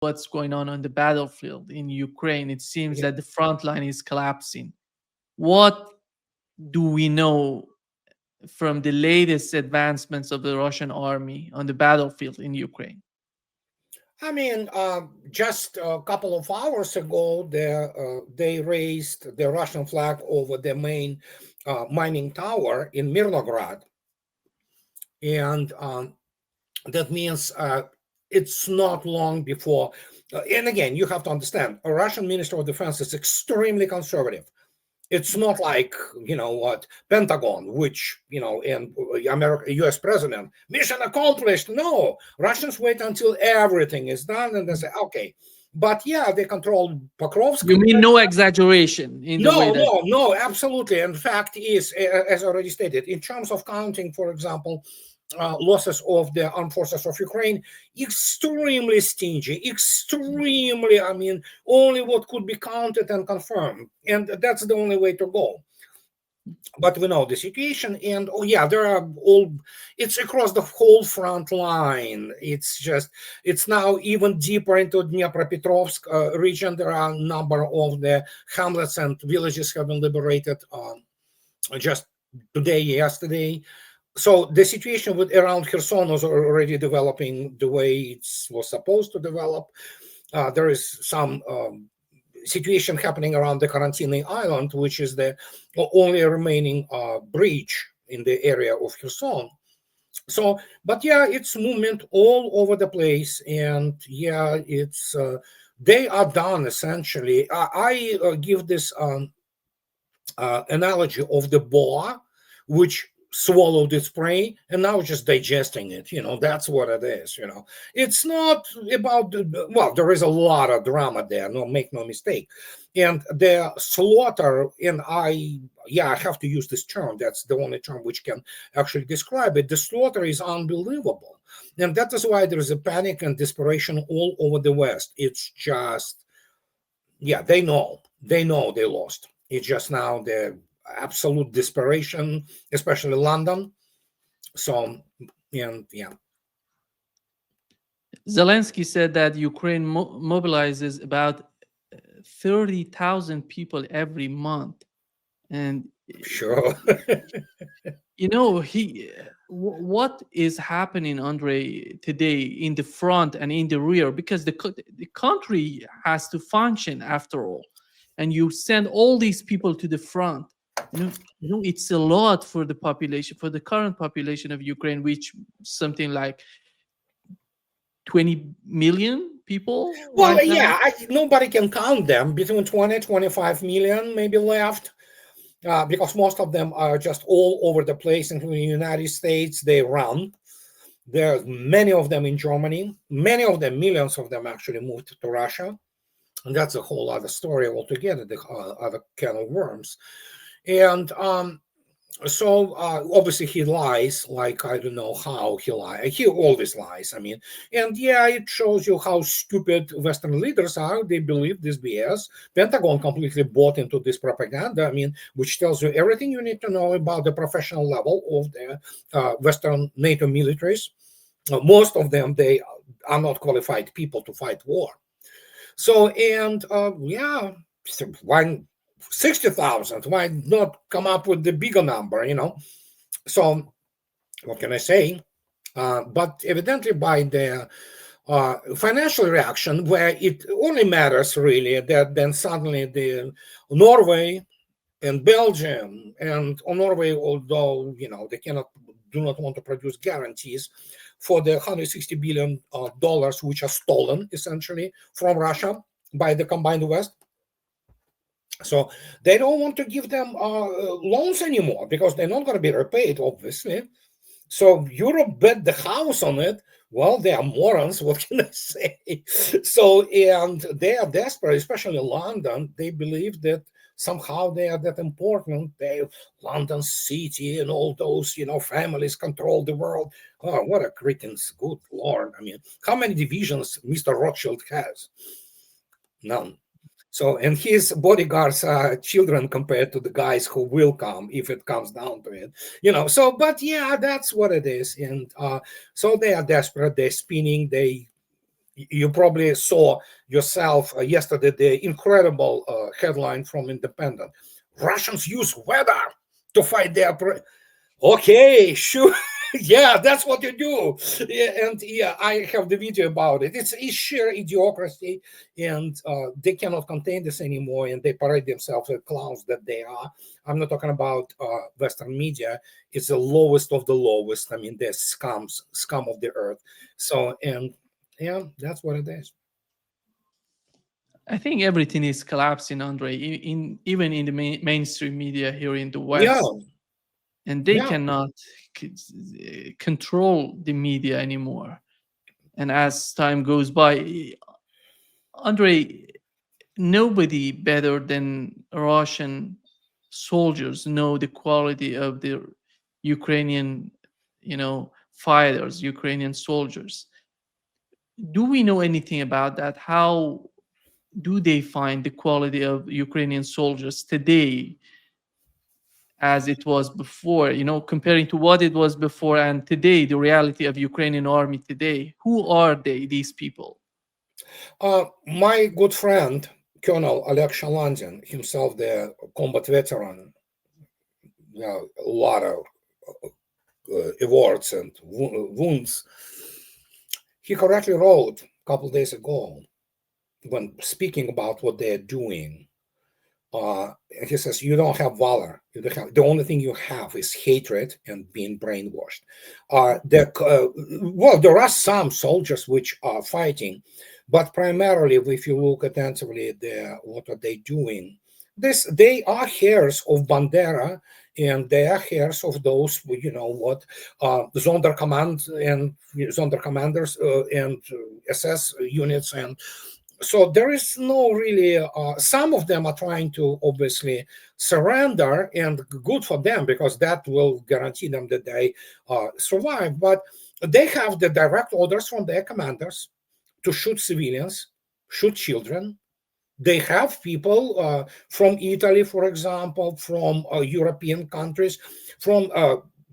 what's going on the battlefield in Ukraine. It seems that the front line is collapsing. What do we know from the latest advancements of the Russian army on the battlefield in Ukraine? I mean, just a couple of hours ago, they raised the Russian flag over the main mining tower in Mirnograd. And that means it's not long before. And again, you have to understand, a Russian Minister of Defense is extremely conservative. It's not like, Pentagon, which, and US president, mission accomplished. No, Russians wait until everything is done and they say, okay. But yeah, they control Pokrovsk. You mean no exaggeration in the way that... No, absolutely. In fact, is, as already stated, in terms of counting, for example, losses of the armed forces of Ukraine, extremely stingy, extremely, only what could be counted and confirmed. And that's the only way to go. But we know the situation, and there are it's across the whole front line. It's now even deeper into Dnipropetrovsk region. There are a number of the hamlets and villages have been liberated just yesterday. So the situation around Kherson was already developing the way it was supposed to develop. There is some situation happening around the Karantinny Island, which is the only remaining bridge in the area of Kherson. So, but it's movement all over the place, and it's they are done essentially. I give this analogy of the boa, which swallowed its prey and now just digesting it. That's what it is. It's not about there is a lot of drama there, make no mistake, and the slaughter, and I have to use this term, that's the only term which can actually describe it. The slaughter is unbelievable, and that is why there is a panic and desperation all over the West. It's just they know they lost. It's just now the absolute desperation, especially London. So, Zelensky said that Ukraine mobilizes about 30,000 people every month, and sure. What is happening, Andrei, today in the front and in the rear? Because the country has to function after all, and you send all these people to the front. It's a lot for the population, for the current population of Ukraine, which something like 20 million people. Well, nobody can count them. Between 20-25 million maybe left, because most of them are just all over the place, including the United States. They run. There's many of them in Germany. Many of them, millions of them, actually moved to Russia, and that's a whole other story altogether. The other can of worms. And so obviously he lies, like I don't know how he lies. He always lies. And it shows you how stupid Western leaders are. They believe this BS. Pentagon completely bought into this propaganda. Which tells you everything you need to know about the professional level of the Western NATO militaries. Most of them, they are not qualified people to fight war. So, and 60,000. Why not come up with the bigger number? So what can I say? But evidently, by the financial reaction, where it only matters really that then suddenly the Norway and Belgium, and Norway, although they do not want to produce guarantees for the $160 billion which are stolen essentially from Russia by the combined West. So they don't want to give them loans anymore because they're not going to be repaid, obviously. So Europe bet the house on it. Well, they are morons. What can I say? So, and they are desperate, especially London. They believe that somehow they are that important. London City and all those, families control the world. Oh, what a cretins. Good Lord. How many divisions Mr. Rothschild has? None. So, and his bodyguards are children compared to the guys who will come if it comes down to it, So, but that's what it is. And so they are desperate. They're spinning. You probably saw yourself yesterday the incredible headline from Independent. Russians use weather to fight their okay, sure. Yeah, that's what you do. Yeah, and yeah, I have the video about it. It's sheer idiocracy, and they cannot contain this anymore, and they parade themselves as clowns that they are. I'm not talking about Western media. It's the lowest of the lowest. I mean, they're scum of the earth. So, and yeah, that's what it is. I think everything is collapsing, Andre, in even in the mainstream media here in the Yeah, West, and they yeah. cannot control the media anymore. And as time goes by, Andre, nobody better than Russian soldiers know the quality of the Ukrainian, fighters, Ukrainian soldiers. Do we know anything about that? How do they find the quality of Ukrainian soldiers today as it was before, comparing to what it was before and today, the reality of Ukrainian army today? Who are they, these people? My good friend, Colonel Oleg Shalandin, himself the combat veteran, a lot of awards and wounds, he correctly wrote a couple of days ago when speaking about what they're doing. He says, you don't have valor. You don't have, the only thing you have is hatred and being brainwashed. Well, there are some soldiers which are fighting, but primarily, if you look attentively, what are they doing? They are heirs of Bandera, and they are heirs of those, Sonderkommand and Sonderkommanders and SS units, and so there is no really some of them are trying to obviously surrender, and good for them, because that will guarantee them that they survive, but they have the direct orders from their commanders to shoot civilians, shoot children. They have people from Italy, for example, from European countries, from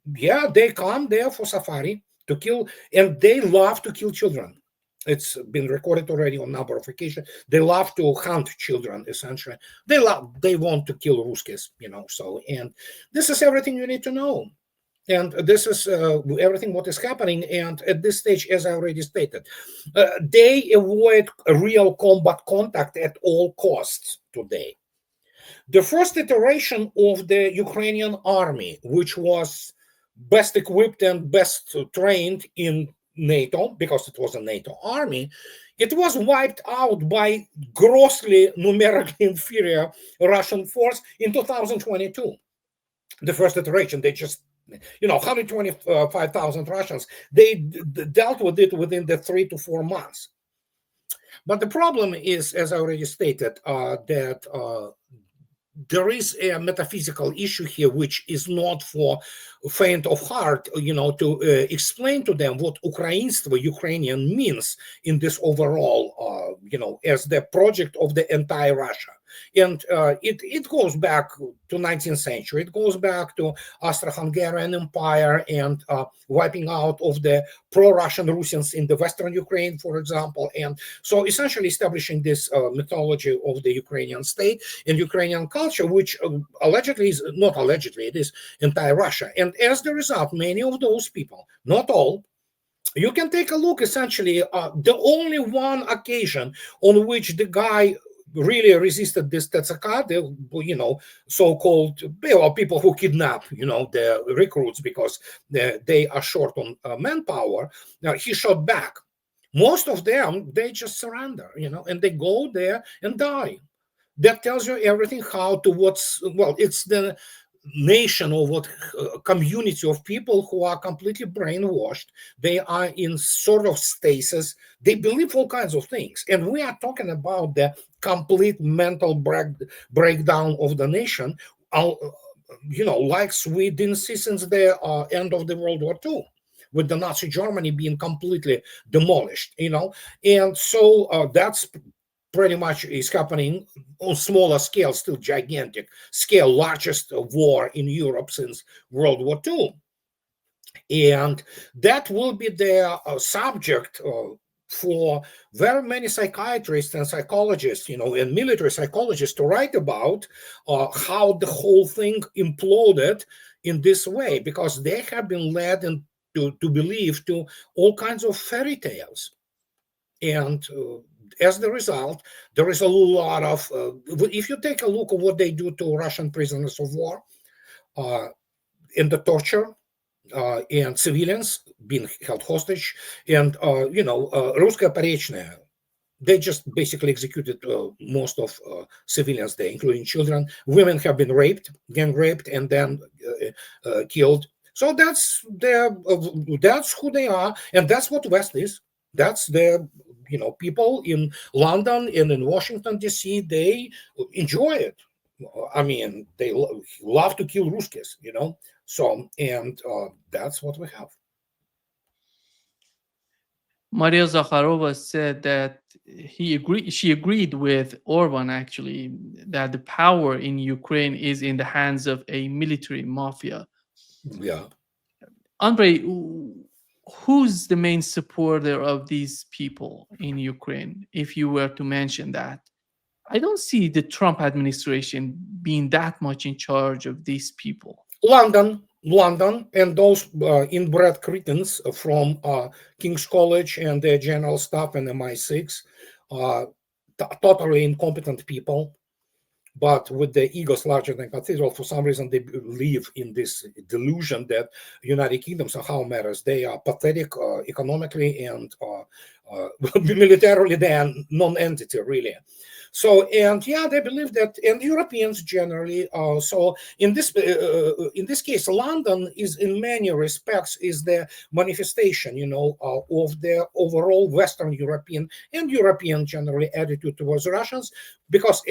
they come there for safari to kill, and they love to kill children. It's been recorded already on a number of occasions. They love to hunt children, essentially. They want to kill Ruskies, so, and this is everything you need to know. And this is everything what is happening. And at this stage, as I already stated, they avoid a real combat contact at all costs today. The first iteration of the Ukrainian army, which was best equipped and best trained in NATO, because it was a NATO army, it was wiped out by grossly numerically inferior Russian force in 2022. The first iteration, they just 125,000 Russians, they dealt with it within the 3 to 4 months. But the problem is, as I already stated, that there is a metaphysical issue here, which is not for faint of heart, to explain to them what Ukrainian means in this overall, as the project of the entire Russia. And it goes back to 19th century. It goes back to Austro-Hungarian Empire and wiping out of the pro-Russian Russians in the Western Ukraine, for example. And so essentially establishing this mythology of the Ukrainian state and Ukrainian culture, which allegedly is not allegedly, it is entire Russia. And as the result, many of those people, not all, you can take a look, essentially, the only one occasion on which the guy really resisted this Tetsaka, the so-called people who kidnap the recruits because they are short on manpower. Now he shot back. Most of them, they just surrender, and they go there and die. That tells you everything. It's the nation or what community of people who are completely brainwashed. They are in sort of stasis. They believe all kinds of things, and we are talking about the complete mental breakdown of the nation, like we didn't see since the end of the World War II, with the Nazi Germany being completely demolished, and so that's pretty much is happening on smaller scale, still gigantic scale, largest war in Europe since World War II. And that will be the subject for very many psychiatrists and psychologists, and military psychologists to write about how the whole thing imploded in this way, because they have been led to believe to all kinds of fairy tales. And as the result, there is a lot of, if you take a look at what they do to Russian prisoners of war, and the torture, and civilians being held hostage, and Ruskaya Porechная, they just basically executed most of civilians there, including children. Women have been raped, gang raped, and then killed. So that's who they are, and that's what West is. That's the people in London and in Washington D.C. They enjoy it. I mean, they love to kill Ruskies, So, and that's what we have. Maria Zakharova said that she agreed with Orban, actually, that the power in Ukraine is in the hands of a military mafia. Yeah. Andrei, who's the main supporter of these people in Ukraine, if you were to mention that? I don't see the Trump administration being that much in charge of these people. London, and those inbred cretins from King's College and their general staff and MI6, totally incompetent people, but with the egos larger than cathedral. For some reason, they believe in this delusion that United Kingdom somehow matters. They are pathetic economically and militarily. They are non-entity, really. So, and yeah, they believe that, and Europeans generally. So in this case, London is in many respects is the manifestation, of the overall Western European and European generally attitude towards Russians. Because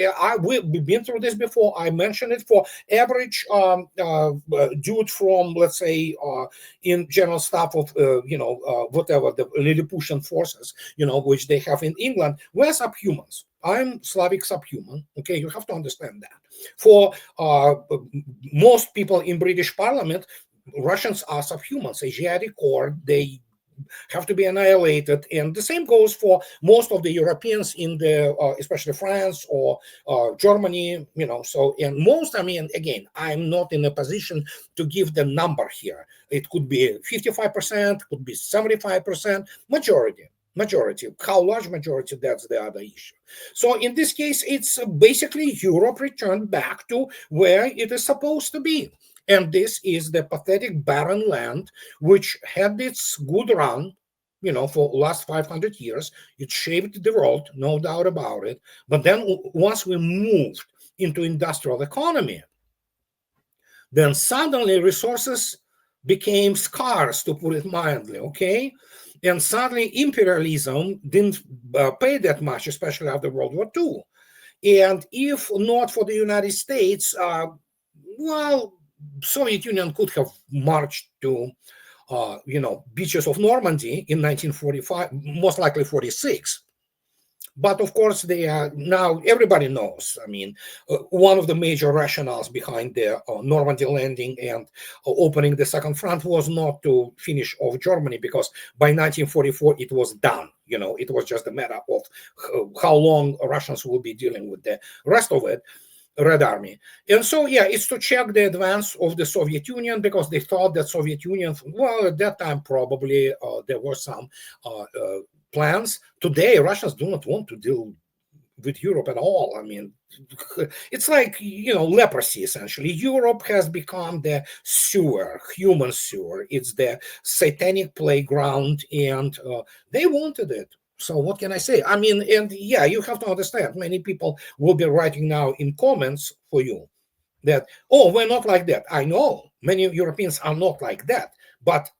we've been through this before. I mentioned it. For average dude from, let's say, in general staff of whatever the Lilliputian forces, which they have in England, we're subhumans. I'm Slavic subhuman. Okay, you have to understand that. For most people in British Parliament, Russians are subhumans, Asiatic, or they have to be annihilated. And the same goes for most of the Europeans in the, especially France or Germany, So, and most, again, I'm not in a position to give the number here. It could be 55%, could be 75%, majority. How large majority, that's the other issue. So in this case, it's basically Europe returned back to where it is supposed to be. And this is the pathetic barren land which had its good run, for the last 500 years. It shaped the world, no doubt about it. But then once we moved into industrial economy, then suddenly resources became scarce, to put it mildly, okay? And suddenly imperialism didn't pay that much, especially after World War II. And if not for the United States, Soviet Union could have marched to, beaches of Normandy in 1945, most likely 46. But of course, they are now, everybody knows. One of the major rationales behind the Normandy landing and opening the Second Front was not to finish off Germany, because by 1944 it was done. It was just a matter of how long Russians will be dealing with the rest of it. Red Army. And so, yeah, it's to check the advance of the Soviet Union, because they thought that Soviet Union, at that time, probably there were some plans. Today, Russians do not want to deal with Europe at all. It's like, leprosy, essentially. Europe has become the sewer, human sewer. It's the satanic playground, and they wanted it. So what can I say? And yeah, you have to understand, many people will be writing now in comments for you that, we're not like that. I know many Europeans are not like that, but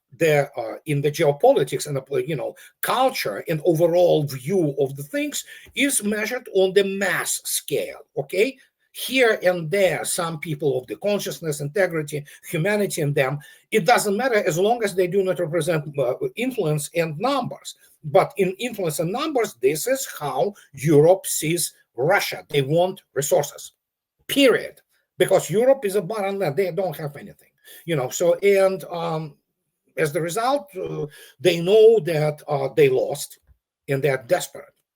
in the geopolitics and the culture and overall view of the things is measured on the mass scale. Okay, here and there, some people of the consciousness, integrity, humanity in them, it doesn't matter as long as they do not represent influence and numbers. But in influence and numbers, this is how Europe sees Russia. They want resources, period. Because Europe is a barren land. They don't have anything, So, and as the result, they know that they lost. and they're desperate.